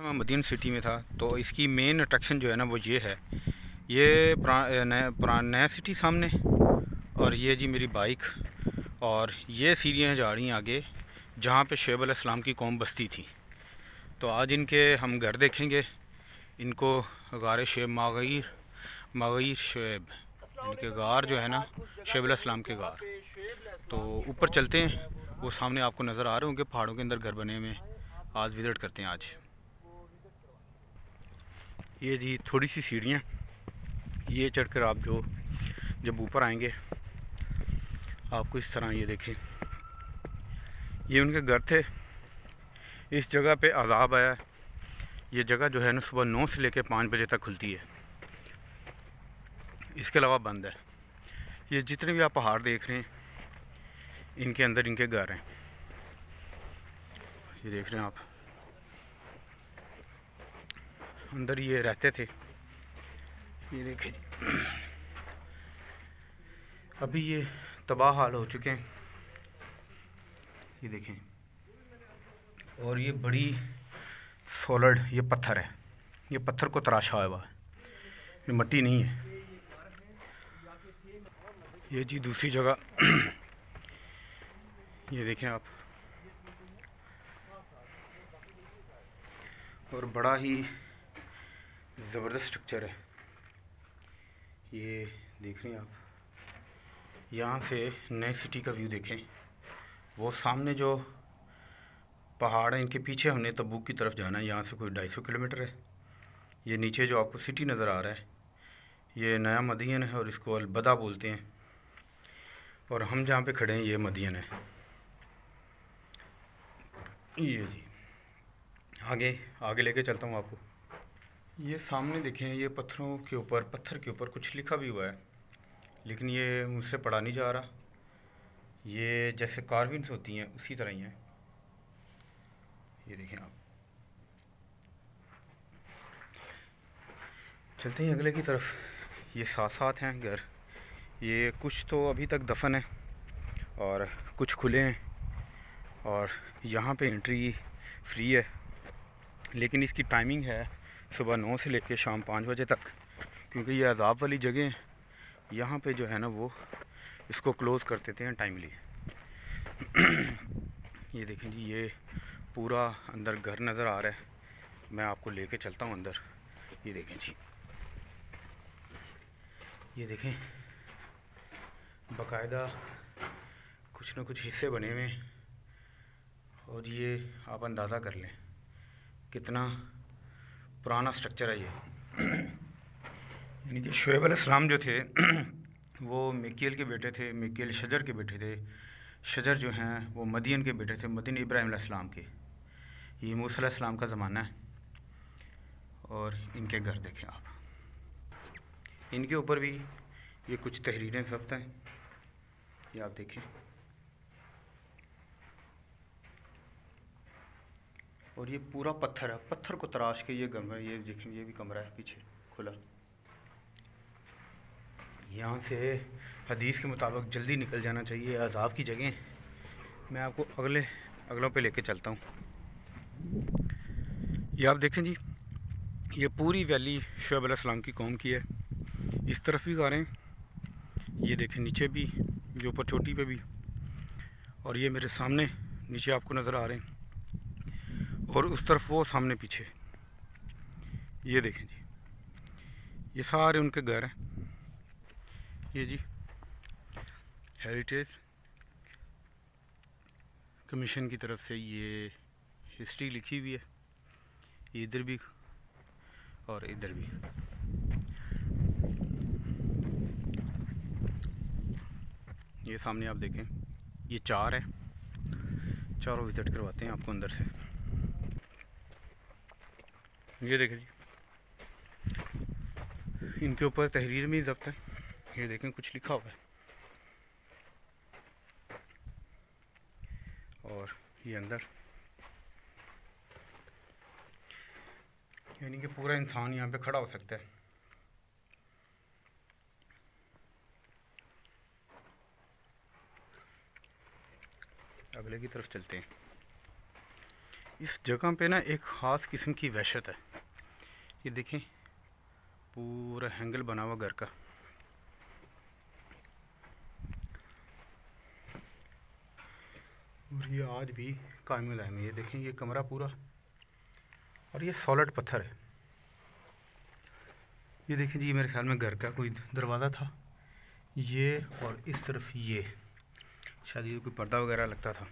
मैं Medina city में था, तो इसकी मेन अट्रैक्शन जो है ना वो ये है। ये नया सिटी सामने, और ये जी मेरी बाइक, और ये सीढ़ियाँ जा रही हैं आगे जहाँ पे शुएब अलैहिस्सलाम की कौम बसती थी। तो आज इनके हम घर देखेंगे। इनको गार शुएब मागीर शुएब, इनके गार जो है ना शुएब अलैहिस्सलाम के गार। तो ऊपर चलते हैं, वो सामने आपको नज़र आ रहे होंगे पहाड़ों के अंदर घर बने हुए। आज विज़िट करते हैं। आज ये जी थोड़ी सी सीढ़ियाँ, ये चढ़कर आप जब ऊपर आएंगे आपको इस तरह ये देखें, ये उनके घर थे। इस जगह पे अज़ाब आया। ये जगह जो है ना सुबह 9 से लेकर 5 बजे तक खुलती है, इसके अलावा बंद है। ये जितने भी आप पहाड़ देख रहे हैं इनके अंदर इनके घर हैं। ये देख रहे हैं आप, अंदर ये रहते थे। ये देखें जी, अभी ये तबाह हाल हो चुके हैं। ये देखें, और ये बड़ी सॉलिड ये पत्थर है, ये पत्थर को तराशा हुआ है, ये मिट्टी नहीं है। ये जी दूसरी जगह ये देखें आप, और बड़ा ही ज़बरदस्त स्ट्रक्चर है। ये देख रहे हैं आप, यहाँ से नए सिटी का व्यू देखें। वो सामने जो पहाड़ है इनके पीछे हमने तबूक की तरफ जाना है, यहाँ से कोई 250 किलोमीटर है। ये नीचे जो आपको सिटी नज़र आ रहा है ये नया मदीन है, और इसको अलबदा बोलते हैं। और हम जहाँ पे खड़े हैं ये मदीन है। ये जी आगे लेके चलता हूँ आपको। ये सामने देखें, ये पत्थर के ऊपर कुछ लिखा भी हुआ है, लेकिन ये मुझसे पढ़ा नहीं जा रहा। ये जैसे कार्विंग्स होती हैं उसी तरह ही हैं। ये देखें आप, चलते हैं अगले की तरफ। ये साथ साथ हैं घर। ये कुछ तो अभी तक दफन है और कुछ खुले हैं, और यहाँ पे एंट्री फ्री है, लेकिन इसकी टाइमिंग है सुबह 9 से लेकर शाम 5 बजे तक, क्योंकि ये अज़ाब वाली जगह है। यहाँ पे जो है ना वो इसको क्लोज़ कर देते हैं टाइमली। ये देखें जी, ये पूरा अंदर घर नज़र आ रहा है। मैं आपको लेके चलता हूँ अंदर। ये देखें जी, ये देखें बाकायदा कुछ न कुछ हिस्से बने हुए हैं, और ये आप अंदाज़ा कर लें कितना पुराना स्ट्रक्चर है ये। यानी कि शुएब अलैहिस्सलाम जो थे वो मिकील के बेटे थे, मिकील शजर के बेटे थे। शजर जो हैं वो मदीन के बेटे थे, मदीन इब्राहिम अलैहिस्सलाम के। ये मूसा अलैहिस्सलाम का ज़माना है। और इनके घर देखें आप, इनके ऊपर भी ये कुछ तहरीरें ज़ब्त हैं, ये आप देखें। और ये पूरा पत्थर है, पत्थर को तराश के ये कमरा, ये देखें ये भी कमरा है पीछे खुला। यहाँ से हदीस के मुताबिक जल्दी निकल जाना चाहिए, अज़ाब की जगह। मैं आपको अगलों पे लेके चलता हूँ। ये आप देखें जी, ये पूरी वैली शुएब अलैहिस्सलाम की कौम की है। इस तरफ भी गारें, ये देखें नीचे भी, जो ऊपर चोटी पे भी, और ये मेरे सामने नीचे आपको नज़र आ रहे हैं, और उस तरफ वो सामने पीछे। ये देखें जी, ये सारे उनके घर हैं। ये जी हेरिटेज कमीशन की तरफ से ये हिस्ट्री लिखी हुई है, इधर भी और इधर भी। ये सामने आप देखें, ये 4 है, चारों विजिट करवाते हैं आपको अंदर से। ये देखें जी, इनके ऊपर तहरीर में ही ज़ब्त है। ये देखें कुछ लिखा हुआ है, और ये अंदर, यानी कि पूरा इंसान यहाँ पे खड़ा हो सकता है। अगले की तरफ चलते हैं। इस जगह पे ना एक ख़ास किस्म की वहशत है। ये देखें, पूरा हैंगल बना हुआ घर का। और ये आज भी कायम दायम है। ये देखें, ये कमरा पूरा, और ये सॉलिड पत्थर है। ये देखें जी, मेरे ख्याल में घर का कोई दरवाज़ा था ये, और इस तरफ ये शायद ये कोई पर्दा वगैरह लगता था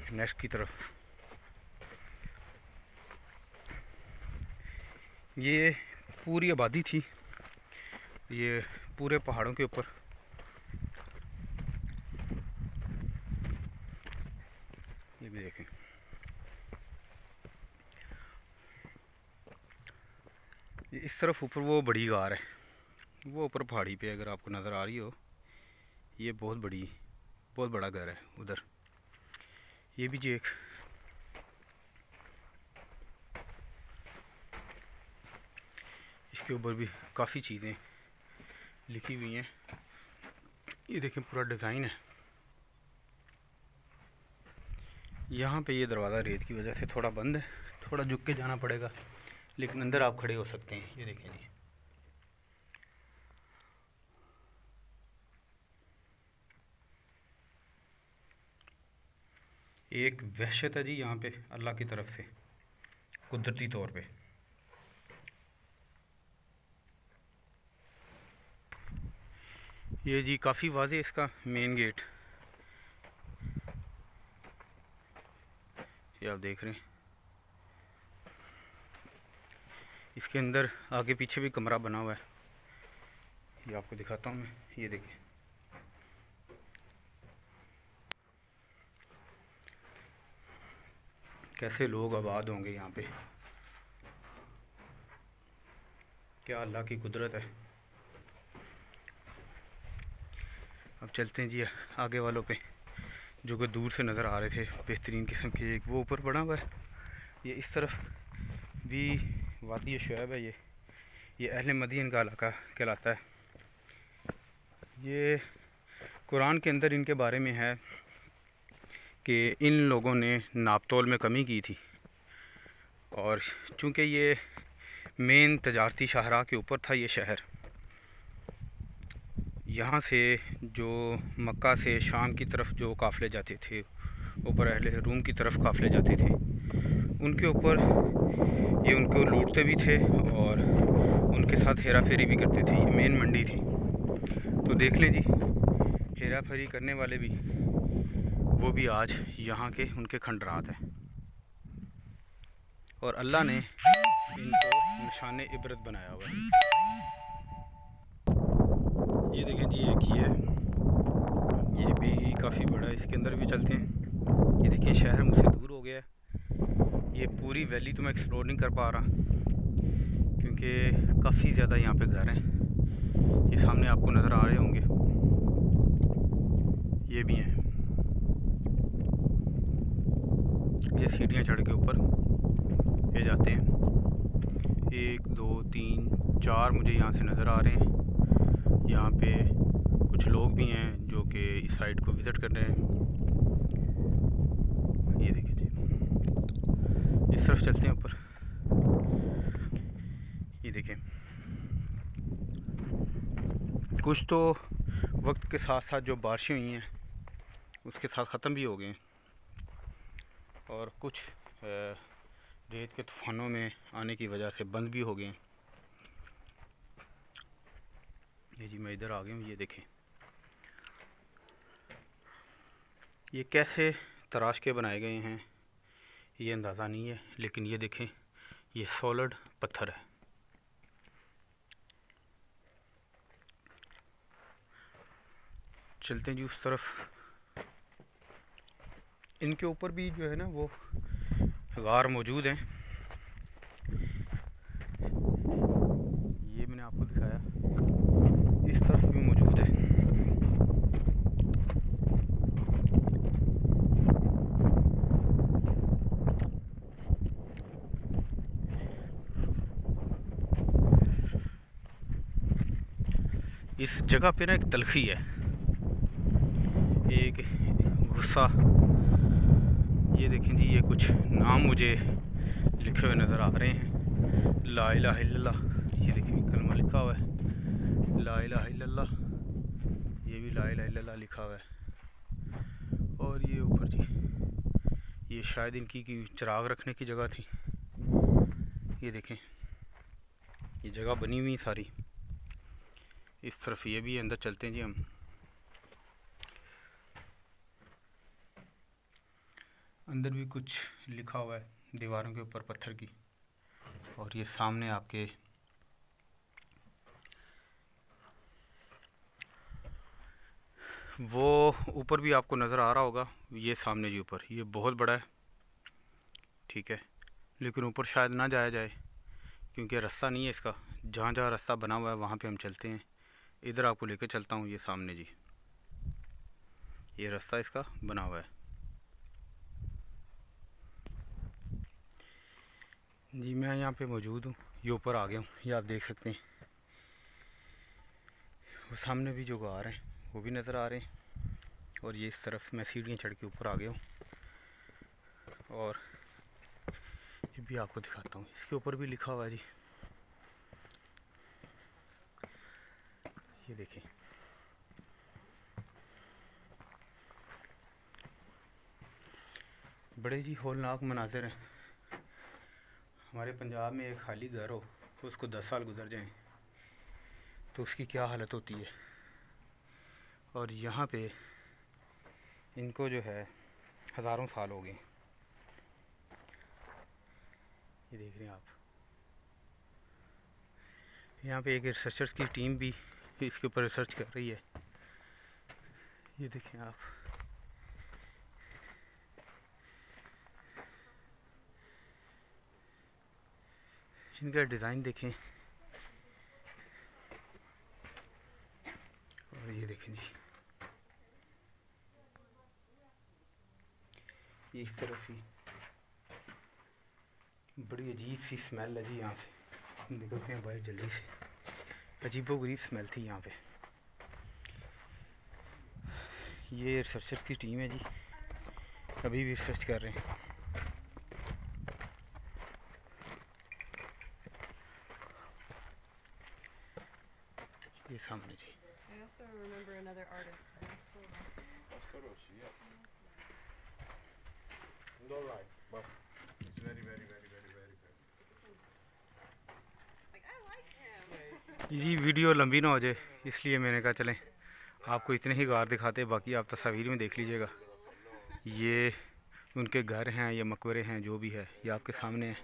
नेक्स्ट की तरफ। ये पूरी आबादी थी, ये पूरे पहाड़ों के ऊपर। ये भी देखें, ये इस तरफ ऊपर वो बड़ी गार है, वो ऊपर पहाड़ी पे अगर आपको नज़र आ रही हो, ये बहुत बड़ा घर है उधर। ये भी जी एक इसके ऊपर भी काफ़ी चीज़ें लिखी हुई हैं। ये देखें, पूरा डिज़ाइन है। यहाँ पे ये दरवाज़ा रेत की वजह से थोड़ा बंद है, थोड़ा झुक के जाना पड़ेगा, लेकिन अंदर आप खड़े हो सकते हैं। ये देखें जी, एक वहशत है जी यहाँ पे अल्लाह की तरफ से कुदरती तौर पे। ये जी काफ़ी वाज़े इसका मेन गेट, ये आप देख रहे हैं। इसके अंदर आगे पीछे भी कमरा बना हुआ है, ये आपको दिखाता हूँ मैं। ये देखिए, कैसे लोग आबाद होंगे यहाँ पे, क्या अल्लाह की कुदरत है। अब चलते हैं जी आगे वालों पे, जो कि दूर से नज़र आ रहे थे बेहतरीन किस्म के। एक वो ऊपर बना हुआ है, ये इस तरफ भी वादी शुएब है। ये अहले मदीन का इलाका कहलाता है। ये कुरान के अंदर इनके बारे में है कि इन लोगों ने नापतोल में कमी की थी, और चूँकि ये मेन तजारती शाहरा के ऊपर था ये शहर, यहाँ से जो मक्का से शाम की तरफ जो काफ़िले जाते थे, ऊपर अहले रूम की तरफ काफ़िले जाते थे, उनके ऊपर ये उनको लूटते भी थे और उनके साथ हेरा फेरी भी करते थे। ये मेन मंडी थी। तो देख लें जी, हेरा फेरी करने वाले भी वो भी आज यहाँ के उनके खंडरात हैं, और अल्लाह ने इनको निशाने इबरत बनाया हुआ है। ये देखें जी, एक ये भी काफ़ी बड़ा है, इसके अंदर भी चलते हैं। ये देखिए, शहर मुझसे दूर हो गया है। ये पूरी वैली तो मैं एक्सप्लोर नहीं कर पा रहा, क्योंकि काफ़ी ज़्यादा यहाँ पे घर हैं। ये सामने आपको नज़र आ रहे होंगे, ये भी हैं। ये सीढ़ियाँ चढ़ के ऊपर ये जाते हैं। 1 2 3 4 मुझे यहाँ से नज़र आ रहे हैं। यहाँ पे कुछ लोग भी हैं जो कि इस साइड को विज़िट कर रहे हैं। ये देखिए जी, इस तरफ चलते हैं ऊपर। ये देखें, कुछ तो वक्त के साथ साथ जो बारिशें हुई हैं उसके साथ ख़त्म भी हो गए, और कुछ रेत के तूफ़ानों में आने की वजह से बंद भी हो गए। ये जी, मैं इधर आ गया हूँ। ये देखें, ये कैसे तराश के बनाए गए हैं ये अंदाज़ा नहीं है, लेकिन ये देखें, ये सॉलिड पत्थर है। चलते हैं जी उस तरफ। इनके ऊपर भी जो है ना वो गार मौजूद हैं। ये मैंने आपको दिखाया, इस तरफ भी मौजूद है। इस जगह पे ना एक तलखी है, एक गुस्सा ये देखें जी, ये कुछ नाम मुझे लिखे हुए नज़र आ रहे हैं। ला इलाहा इल्लल्लाह, ये देखिए कलमा लिखा हुआ है ला इलाहा इल्लल्लाह, ये भी ला इलाहा इल्लल्लाह लिखा हुआ है। और ये ऊपर जी, ये शायद इनकी की चिराग रखने की जगह थी। ये देखें, ये जगह बनी हुई सारी। इस तरफ ये भी, अंदर चलते हैं जी हम। अंदर भी कुछ लिखा हुआ है दीवारों के ऊपर पत्थर की। और ये सामने आपके वो ऊपर भी आपको नज़र आ रहा होगा, ये सामने जी ऊपर, ये बहुत बड़ा है, ठीक है। लेकिन ऊपर शायद ना जाया जाए क्योंकि रास्ता नहीं है इसका। जहाँ जहाँ रास्ता बना हुआ है वहाँ पे हम चलते हैं। इधर आपको लेकर चलता हूँ, ये सामने जी, ये रास्ता इसका बना हुआ है जी। मैं यहाँ पे मौजूद हूँ, ये ऊपर आ गया हूँ, ये आप देख सकते हैं। वो सामने भी जो गार हैं वो भी नज़र आ रहे हैं। और ये इस तरफ मैं सीढ़ियाँ चढ़ के ऊपर आ गया हूँ। और ये भी आपको दिखाता हूँ, इसके ऊपर भी लिखा हुआ है जी, ये देखें। बड़े जी होलनाक मनाजिर हैं। हमारे पंजाब में एक खाली घर हो, उसको 10 साल गुजर जाएं तो उसकी क्या हालत होती है। और यहाँ पे इनको जो है हज़ारों साल हो गए। ये देख रहे हैं आप, यहाँ पे एक रिसर्चर्स की टीम भी इसके ऊपर रिसर्च कर रही है। ये देखें आप, इनका डिज़ाइन देखें। और ये देखें जी, ये इस तरफ ही बड़ी अजीब सी स्मेल है जी। यहाँ से निकलते हैं बाहर जल्दी से, अजीबोगरीब स्मेल थी यहाँ पे। ये रिसर्चर्स की टीम है जी, अभी भी रिसर्च कर रहे हैं। ये सामने जी। I also remember another artist. All right, but it's very Like, I like him. जी वीडियो लंबी ना हो जाए इसलिए मैंने कहा चलें आपको इतने ही गार दिखाते, बाकी आप तस्वीर में देख लीजिएगा। ये उनके घर हैं, ये मकबरे हैं, जो भी है ये आपके सामने है।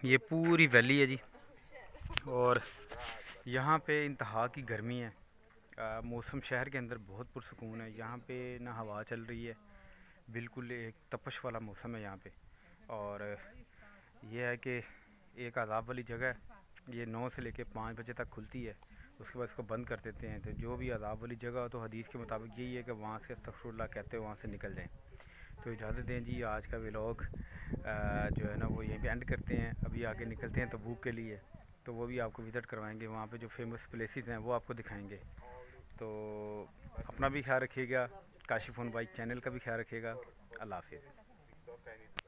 ये पूरी वैली है जी। और यहाँ पे इंतहा की गर्मी है। मौसम शहर के अंदर बहुत पुरसकून है। यहाँ पे ना हवा चल रही है, बिल्कुल एक तपश वाला मौसम है यहाँ पे। और ये है कि एक अज़ाब वाली जगह है, ये 9 से लेके 5 बजे तक खुलती है, उसके बाद इसको बंद कर देते हैं। तो जो भी अज़ाब वाली जगह हो तो हदीस के मुताबिक यही है कि वहाँ से अस्तगफिरुल्लाह कहते हुए वहाँ से निकल जाएँ। तो इजाज़त दें जी, आज का व्लॉग जो है ना वो यहीं पे एंड करते हैं। अभी आगे निकलते हैं तबूक के लिए, तो वो भी आपको विज़िट करवाएंगे। वहाँ पे जो फेमस प्लेसेस हैं वो आपको दिखाएंगे। तो अपना भी ख्याल रखिएगा, काशिफ़ ऑन बाइक चैनल का भी ख्याल रखिएगा। अल्लाह हाफ़िज़।